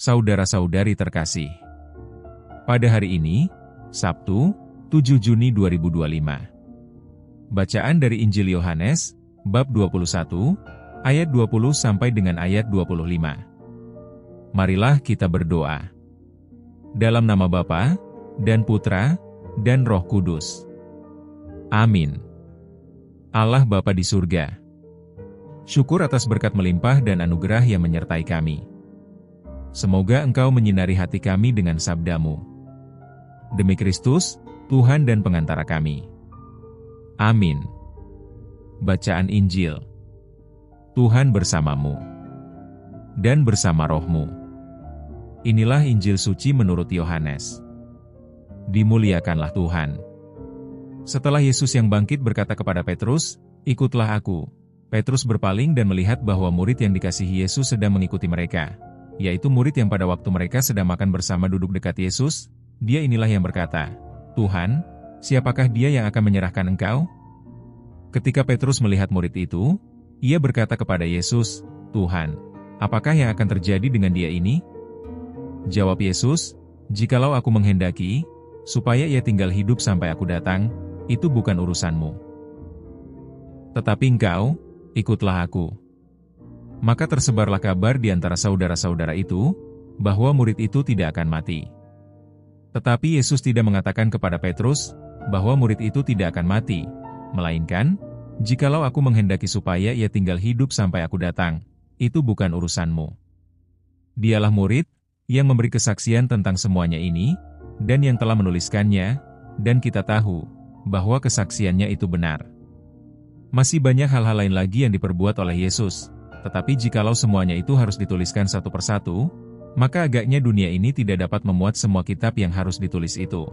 Saudara-saudari terkasih, pada hari ini, Sabtu, 7 Juni 2025. Bacaan dari Injil Yohanes, bab 21, ayat 20 sampai dengan ayat 25. Marilah kita berdoa. Dalam nama Bapa, dan Putra, dan Roh Kudus. Amin. Allah Bapa di surga, syukur atas berkat melimpah dan anugerah yang menyertai kami. Semoga Engkau menyinari hati kami dengan sabda-Mu. Demi Kristus, Tuhan dan pengantara kami. Amin. Bacaan Injil. Tuhan bersamamu dan bersama rohmu. Inilah Injil suci menurut Yohanes. Dimuliakanlah Tuhan. Setelah Yesus yang bangkit berkata kepada Petrus, "Ikutlah aku." Petrus berpaling dan melihat bahwa murid yang dikasihi Yesus sedang mengikuti mereka, yaitu murid yang pada waktu mereka sedang makan bersama duduk dekat Yesus. Dia inilah yang berkata, "Tuhan, siapakah dia yang akan menyerahkan Engkau?" Ketika Petrus melihat murid itu, ia berkata kepada Yesus, "Tuhan, apakah yang akan terjadi dengan dia ini?" Jawab Yesus, "Jikalau aku menghendaki, supaya ia tinggal hidup sampai aku datang, itu bukan urusanmu. Tetapi engkau, ikutlah aku." Maka tersebarlah kabar di antara saudara-saudara itu, bahwa murid itu tidak akan mati. Tetapi Yesus tidak mengatakan kepada Petrus, bahwa murid itu tidak akan mati, melainkan, "Jikalau aku menghendaki supaya ia tinggal hidup sampai aku datang, itu bukan urusanmu." Dialah murid, yang memberi kesaksian tentang semuanya ini, dan yang telah menuliskannya, dan kita tahu, bahwa kesaksiannya itu benar. Masih banyak hal-hal lain lagi yang diperbuat oleh Yesus, tetapi jikalau semuanya itu harus dituliskan satu persatu, maka agaknya dunia ini tidak dapat memuat semua kitab yang harus ditulis itu.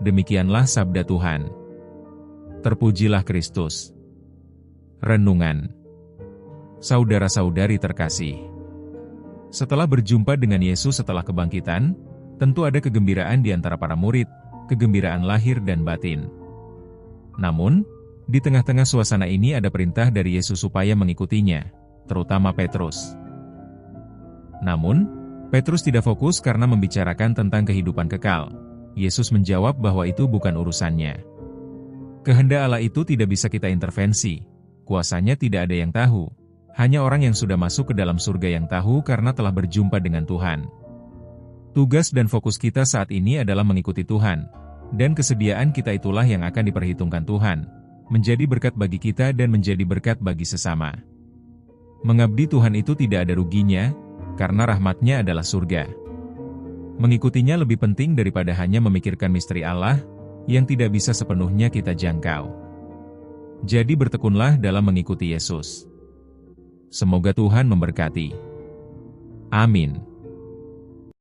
Demikianlah sabda Tuhan. Terpujilah Kristus. Renungan. Saudara-saudari terkasih, setelah berjumpa dengan Yesus setelah kebangkitan, tentu ada kegembiraan di antara para murid, kegembiraan lahir dan batin. Namun, di tengah-tengah suasana ini ada perintah dari Yesus supaya mengikutinya, terutama Petrus. Namun, Petrus tidak fokus karena membicarakan tentang kehidupan kekal. Yesus menjawab bahwa itu bukan urusannya. Kehendak Allah itu tidak bisa kita intervensi, kuasanya tidak ada yang tahu, hanya orang yang sudah masuk ke dalam surga yang tahu karena telah berjumpa dengan Tuhan. Tugas dan fokus kita saat ini adalah mengikuti Tuhan, dan kesediaan kita itulah yang akan diperhitungkan Tuhan, menjadi berkat bagi kita dan menjadi berkat bagi sesama. Mengabdi Tuhan itu tidak ada ruginya, karena rahmat-Nya adalah surga. Mengikutinya lebih penting daripada hanya memikirkan misteri Allah, yang tidak bisa sepenuhnya kita jangkau. Jadi bertekunlah dalam mengikuti Yesus. Semoga Tuhan memberkati. Amin.